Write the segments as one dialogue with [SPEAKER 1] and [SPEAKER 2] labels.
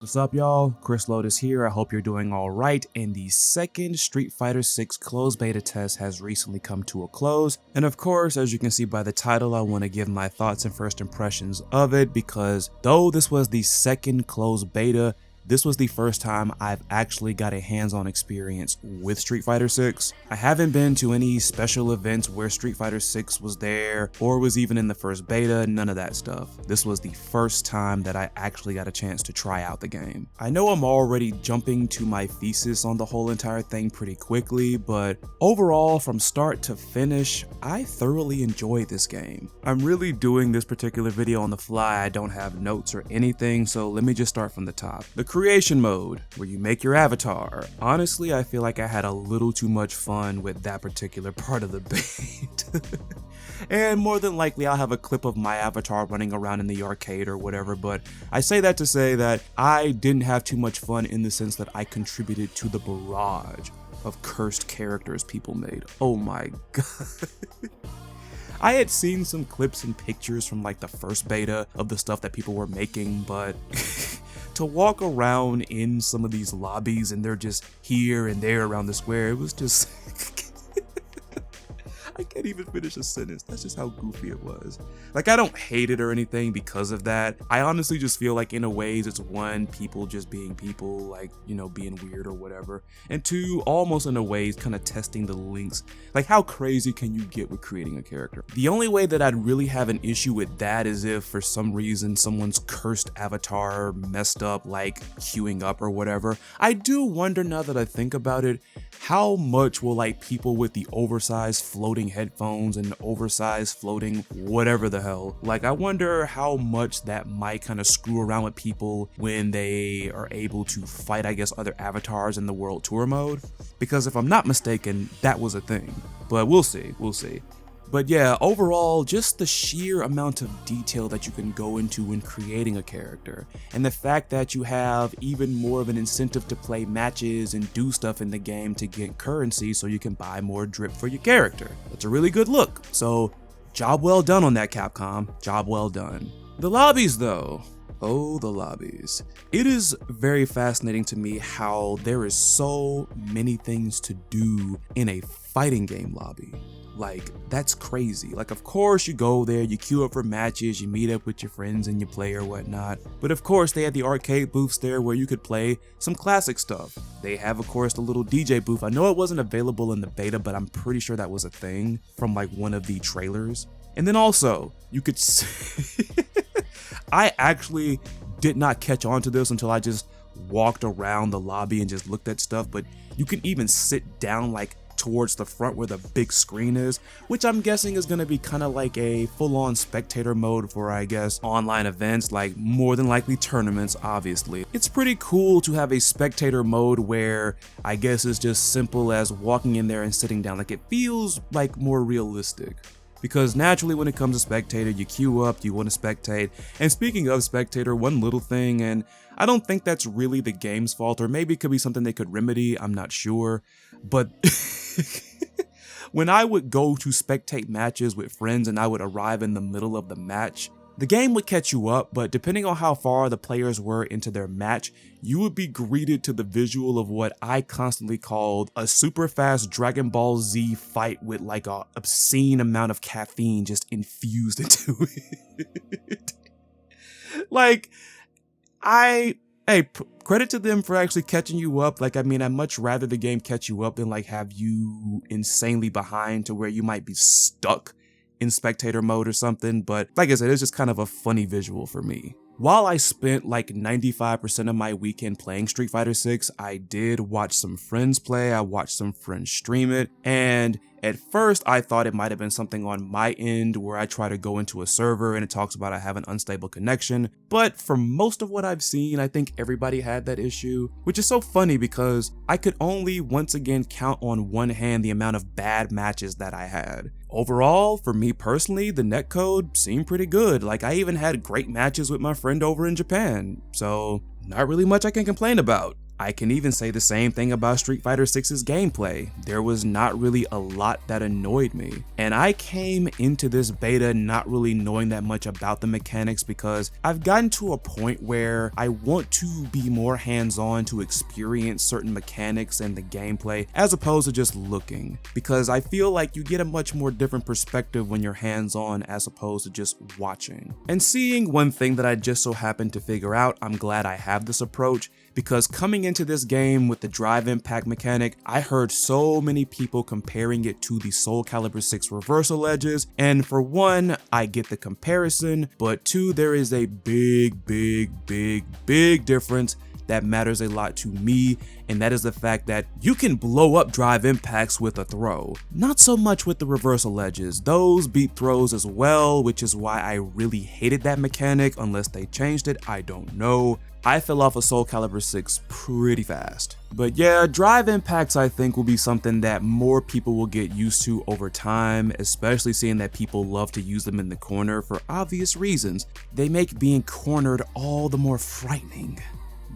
[SPEAKER 1] What's up, y'all? Chris Lotus here. I hope you're doing all right. And the second Street Fighter 6 closed beta test has recently come to a close. And of course, as you can see by the title, I want to give my thoughts and first impressions of it because though this was the second closed beta, this was the first time I've actually got a hands-on experience with Street Fighter 6. I haven't been to any special events where Street Fighter 6 was there or was even in the first beta, none of that stuff. This was the first time that I actually got a chance to try out the game. I know I'm already jumping to my thesis on the whole entire thing pretty quickly, but overall, from start to finish, I thoroughly enjoyed this game. I'm really doing this particular video on the fly. I don't have notes or anything, so let me just start from the top. The creation mode, where you make your avatar. Honestly, I feel like I had a little too much fun with that particular part of the beta. And more than likely I'll have a clip of my avatar running around in the arcade or whatever, but I say that to say that I didn't have too much fun in the sense that I contributed to the barrage of cursed characters people made. Oh my god. I had seen some clips and pictures from like the first beta of the stuff that people were making, but to walk around in some of these lobbies and they're just here and there around the square, it was just I can't even finish a sentence. That's just how goofy it was. Like, I don't hate it or anything because of that. I honestly just feel like in a ways it's one, people just being people, like, you know, being weird or whatever. And two, almost in a ways kind of testing the links. Like, how crazy can you get with creating a character? The only way that I'd really have an issue with that is if for some reason someone's cursed avatar messed up, like queuing up or whatever. I do wonder, now that I think about it, how much will like people with the oversized floating headphones and oversized floating whatever the hell, like I wonder how much that might kind of screw around with people when they are able to fight, I guess, other avatars in the World Tour mode, because if I'm not mistaken, that was a thing, but we'll see. But yeah, overall, just the sheer amount of detail that you can go into when creating a character, and the fact that you have even more of an incentive to play matches and do stuff in the game to get currency so you can buy more drip for your character. It's a really good look, so job well done on that, Capcom. Job well done. The lobbies though. Oh, the lobbies. It is very fascinating to me how there is so many things to do in a fighting game lobby. Like, that's crazy. Like, of course you go there, you queue up for matches, you meet up with your friends and you play or whatnot. But of course they had the arcade booths there where you could play some classic stuff. They have, of course, the little DJ booth. I know it wasn't available in the beta, but I'm pretty sure that was a thing from like one of the trailers. And then also, you could I actually did not catch on to this until I just walked around the lobby and just looked at stuff, but you can even sit down like towards the front where the big screen is, which I'm guessing is going to be kind of like a full-on spectator mode for, I guess, online events, like more than likely tournaments, obviously. It's pretty cool to have a spectator mode where I guess it's just simple as walking in there and sitting down. Like, it feels like more realistic. Because naturally when it comes to spectator, you queue up, you want to spectate. And speaking of spectator, one little thing, and I don't think that's really the game's fault, or maybe it could be something they could remedy, I'm not sure, but when I would go to spectate matches with friends and I would arrive in the middle of the match, the game would catch you up, but depending on how far the players were into their match, you would be greeted to the visual of what I constantly called a super fast Dragon Ball Z fight with like a obscene amount of caffeine just infused into it. Like, credit to them for actually catching you up. Like, I mean, I'd much rather the game catch you up than like have you insanely behind to where you might be stuck in spectator mode or something, but like I said, it's just kind of a funny visual for me. While I spent like 95% of my weekend playing Street Fighter 6, I did watch some friends play, I watched some friends stream it, and at first I thought it might have been something on my end where I try to go into a server and it talks about I have an unstable connection, but from most of what I've seen, I think everybody had that issue, which is so funny because I could only once again count on one hand the amount of bad matches that I had. Overall, for me personally, the netcode seemed pretty good. Like, I even had great matches with my friend over in Japan, so not really much I can complain about. I can even say the same thing about Street Fighter 6's gameplay. There was not really a lot that annoyed me. And I came into this beta not really knowing that much about the mechanics because I've gotten to a point where I want to be more hands-on to experience certain mechanics and the gameplay as opposed to just looking. Because I feel like you get a much more different perspective when you're hands-on as opposed to just watching. And seeing one thing that I just so happened to figure out, I'm glad I have this approach, because coming into this game with the drive impact mechanic, I heard so many people comparing it to the Soul Calibur 6 reversal edges, and for one, I get the comparison, but two, there is a big difference that matters a lot to me, and that is the fact that you can blow up drive impacts with a throw. Not so much with the reversal edges. Those beat throws as well, which is why I really hated that mechanic. Unless they changed it, I don't know. I fell off of Soul Calibur 6 pretty fast. But yeah, drive impacts I think will be something that more people will get used to over time, especially seeing that people love to use them in the corner for obvious reasons. They make being cornered all the more frightening.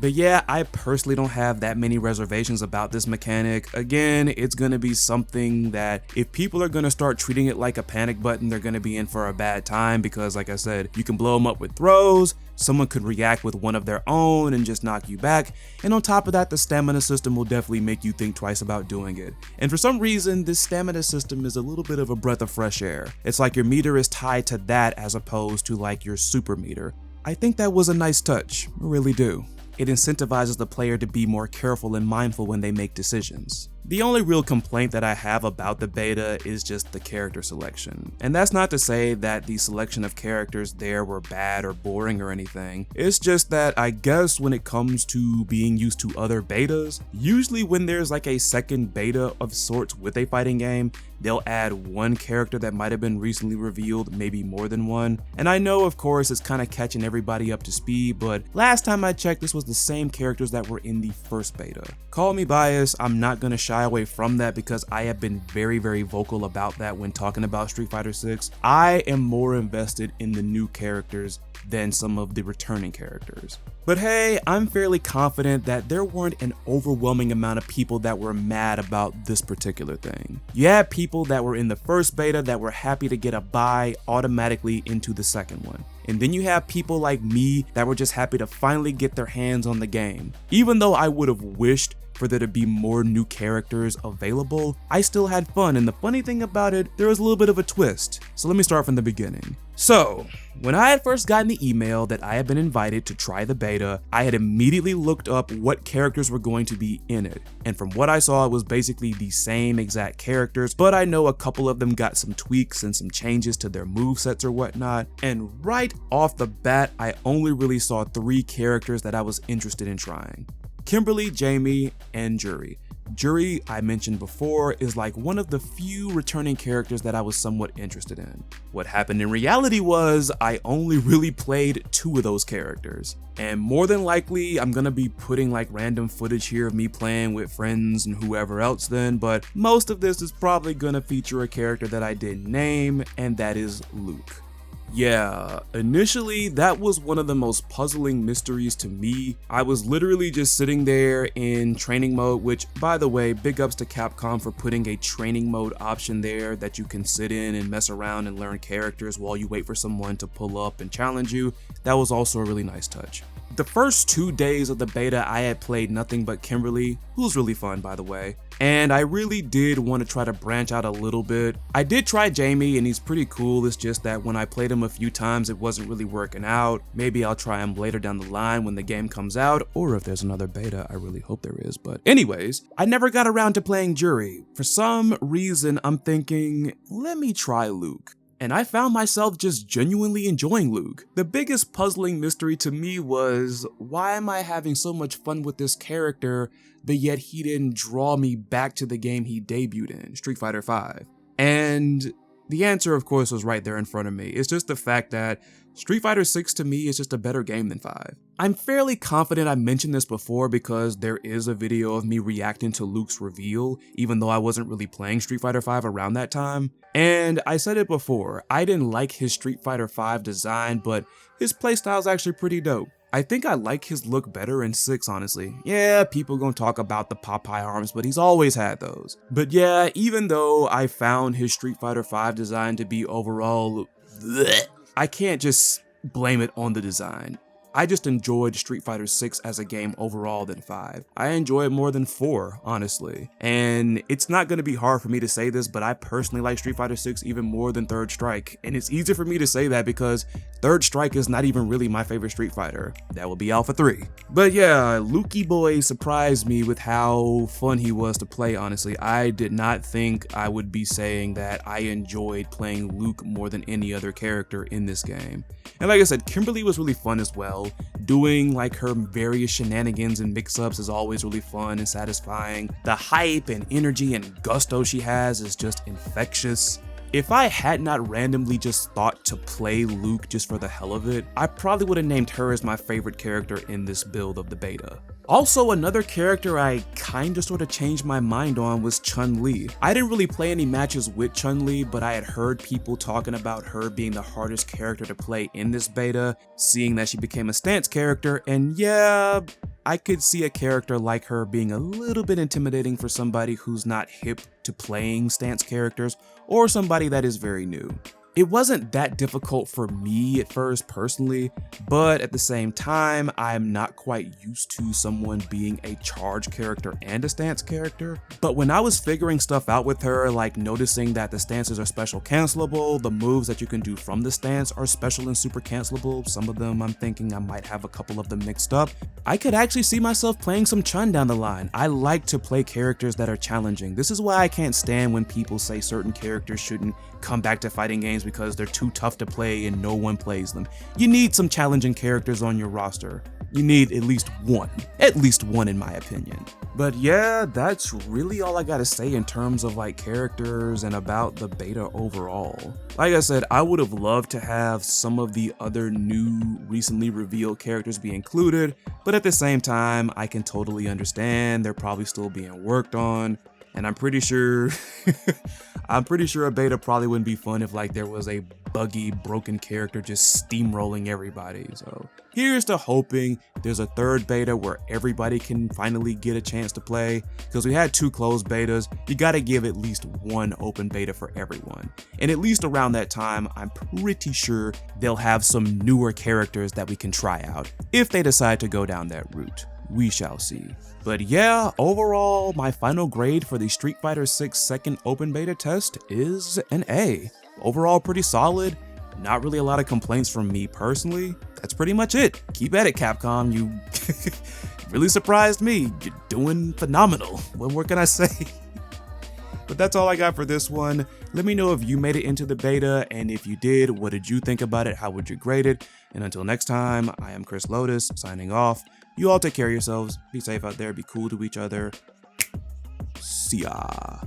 [SPEAKER 1] But yeah, I personally don't have that many reservations about this mechanic. Again, it's gonna be something that if people are gonna start treating it like a panic button, they're gonna be in for a bad time because like I said, you can blow them up with throws, someone could react with one of their own and just knock you back, and on top of that, the stamina system will definitely make you think twice about doing it. And for some reason, this stamina system is a little bit of a breath of fresh air. It's like your meter is tied to that as opposed to like your super meter. I think that was a nice touch, I really do. It incentivizes the player to be more careful and mindful when they make decisions. The only real complaint that I have about the beta is just the character selection. And that's not to say that the selection of characters there were bad or boring or anything. It's just that I guess when it comes to being used to other betas, usually when there's like a second beta of sorts with a fighting game, they'll add one character that might have been recently revealed, maybe more than one. And I know of course it's kind of catching everybody up to speed, but last time I checked this was the same characters that were in the first beta. Call me biased, I'm not gonna shy away from that because I have been very vocal about that when talking about Street Fighter 6. I am more invested in the new characters than some of the returning characters. But hey, I'm fairly confident that there weren't an overwhelming amount of people that were mad about this particular thing. You had people that were in the first beta that were happy to get a buy automatically into the second one. And then you have people like me that were just happy to finally get their hands on the game. Even though I would have wished for there to be more new characters available, I still had fun, and the funny thing about it, there was a little bit of a twist. So let me start from the beginning. So, when I had first gotten the email that I had been invited to try the beta, I had immediately looked up what characters were going to be in it. And from what I saw, it was basically the same exact characters, but I know a couple of them got some tweaks and some changes to their movesets or whatnot. And right off the bat, I only really saw 3 characters that I was interested in trying: Kimberly, Jamie, and Juri. Juri, I mentioned before, is like one of the few returning characters that I was somewhat interested in. What happened in reality was I only really played 2 of those characters. And more than likely, I'm gonna be putting like random footage here of me playing with friends and whoever else then, but most of this is probably gonna feature a character that I didn't name, and that is Luke. Yeah, initially that was one of the most puzzling mysteries to me. I was literally just sitting there in training mode, which by the way, big ups to Capcom for putting a training mode option there that you can sit in and mess around and learn characters while you wait for someone to pull up and challenge you. That was also a really nice touch. The first 2 days of the beta, I had played nothing but Kimberly, who was really fun by the way, and I really did want to try to branch out a little bit. I did try Jamie and he's pretty cool, it's just that when I played him a few times it wasn't really working out. Maybe I'll try him later down the line when the game comes out, or if there's another beta, I really hope there is. But anyways, I never got around to playing Juri. For some reason, I'm thinking, let me try Luke. And I found myself just genuinely enjoying Luke. The biggest puzzling mystery to me was, why am I having so much fun with this character, but yet he didn't draw me back to the game he debuted in, Street Fighter V? And the answer, of course, was right there in front of me. It's just the fact that Street Fighter 6 to me is just a better game than 5. I'm fairly confident I mentioned this before because there is a video of me reacting to Luke's reveal, even though I wasn't really playing Street Fighter 5 around that time. And I said it before, I didn't like his Street Fighter 5 design, but his playstyle is actually pretty dope. I think I like his look better in 6, honestly. Yeah, people gonna talk about the Popeye arms, but he's always had those. But yeah, even though I found his Street Fighter V design to be overall bleh, I can't just blame it on the design. I just enjoyed Street Fighter 6 as a game overall than 5. I enjoy it more than 4, honestly. And it's not going to be hard for me to say this, but I personally like Street Fighter 6 even more than Third Strike. And it's easy for me to say that because Third Strike is not even really my favorite Street Fighter. That would be Alpha 3. But yeah, Lukey Boy surprised me with how fun he was to play, honestly. I did not think I would be saying that I enjoyed playing Luke more than any other character in this game. And like I said, Kimberly was really fun as well. Doing like her various shenanigans and mix-ups is always really fun and satisfying. The hype and energy and gusto she has is just infectious. If I had not randomly just thought to play Luke just for the hell of it, I probably would have named her as my favorite character in this build of the beta. Also, another character I kinda sorta changed my mind on was Chun-Li. I didn't really play any matches with Chun-Li, but I had heard people talking about her being the hardest character to play in this beta, seeing that she became a stance character, and yeah, I could see a character like her being a little bit intimidating for somebody who's not hip to playing stance characters, or somebody that is very new. It wasn't that difficult for me at first personally, but at the same time, I'm not quite used to someone being a charge character and a stance character. But when I was figuring stuff out with her, like noticing that the stances are special cancelable, the moves that you can do from the stance are special and super cancelable, some of them I'm thinking I might have a couple of them mixed up, I could actually see myself playing some Chun down the line. I like to play characters that are challenging. This is why I can't stand when people say certain characters shouldn't come back to fighting games because they're too tough to play and no one plays them. You need some challenging characters on your roster. You need at least one in my opinion. But yeah, that's really all I gotta say in terms of like characters and about the beta overall. Like I said, I would have loved to have some of the other new recently revealed characters be included, but at the same time, I can totally understand they're probably still being worked on. And I'm pretty sure a beta probably wouldn't be fun if like there was a buggy, broken character just steamrolling everybody. So here's to hoping there's a third beta where everybody can finally get a chance to play. Because we had 2 closed betas, you gotta give at least one open beta for everyone. And at least around that time, I'm pretty sure they'll have some newer characters that we can try out, if they decide to go down that route. We shall see. But yeah, overall, my final grade for the Street Fighter 6 second open beta test is an A. Overall, pretty solid. Not really a lot of complaints from me personally. That's pretty much it. Keep at it, Capcom. You really surprised me. You're doing phenomenal. What more can I say? But that's all I got for this one. Let me know if you made it into the beta, and if you did, what did you think about it? How would you grade it? And until next time, I am Chris Lotus, signing off. You all take care of yourselves, be safe out there, be cool to each other. See ya.